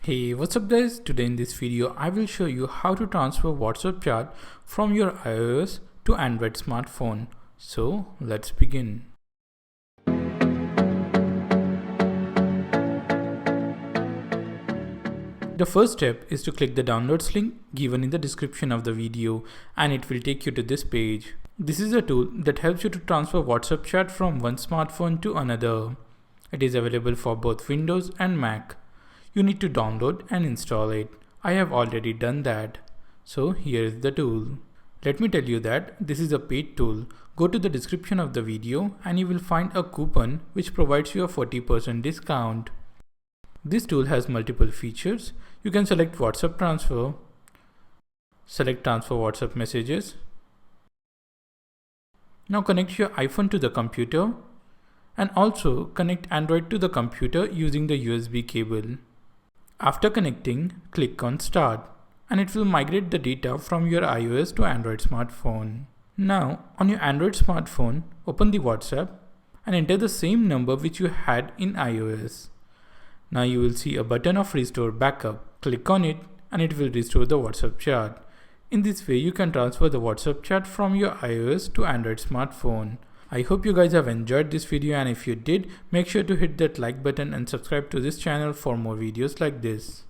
Hey, what's up guys? Today in this video I will show you how to transfer WhatsApp chat from your iOS to Android smartphone. So let's begin. The first step is to click the downloads link given in the description of the video and it will take you to this page. This is a tool that helps you to transfer WhatsApp chat from one smartphone to another. It is available for both Windows and Mac. You need to download and install it. I have already done that. So here is the tool. Let me tell you that this is a paid tool. Go to the description of the video and you will find a coupon which provides you a 40% discount. This tool has multiple features. You can select WhatsApp transfer, select transfer WhatsApp messages. Now connect your iPhone to the computer and also connect Android to the computer using the USB cable. After connecting, click on Start and it will migrate the data from your iOS to Android smartphone. Now, on your Android smartphone, open the WhatsApp and enter the same number which you had in iOS. Now you will see a button of Restore Backup. Click on it and it will restore the WhatsApp chat. In this way, you can transfer the WhatsApp chat from your iOS to Android smartphone. I hope you guys have enjoyed this video, and if you did, make sure to hit that like button and subscribe to this channel for more videos like this.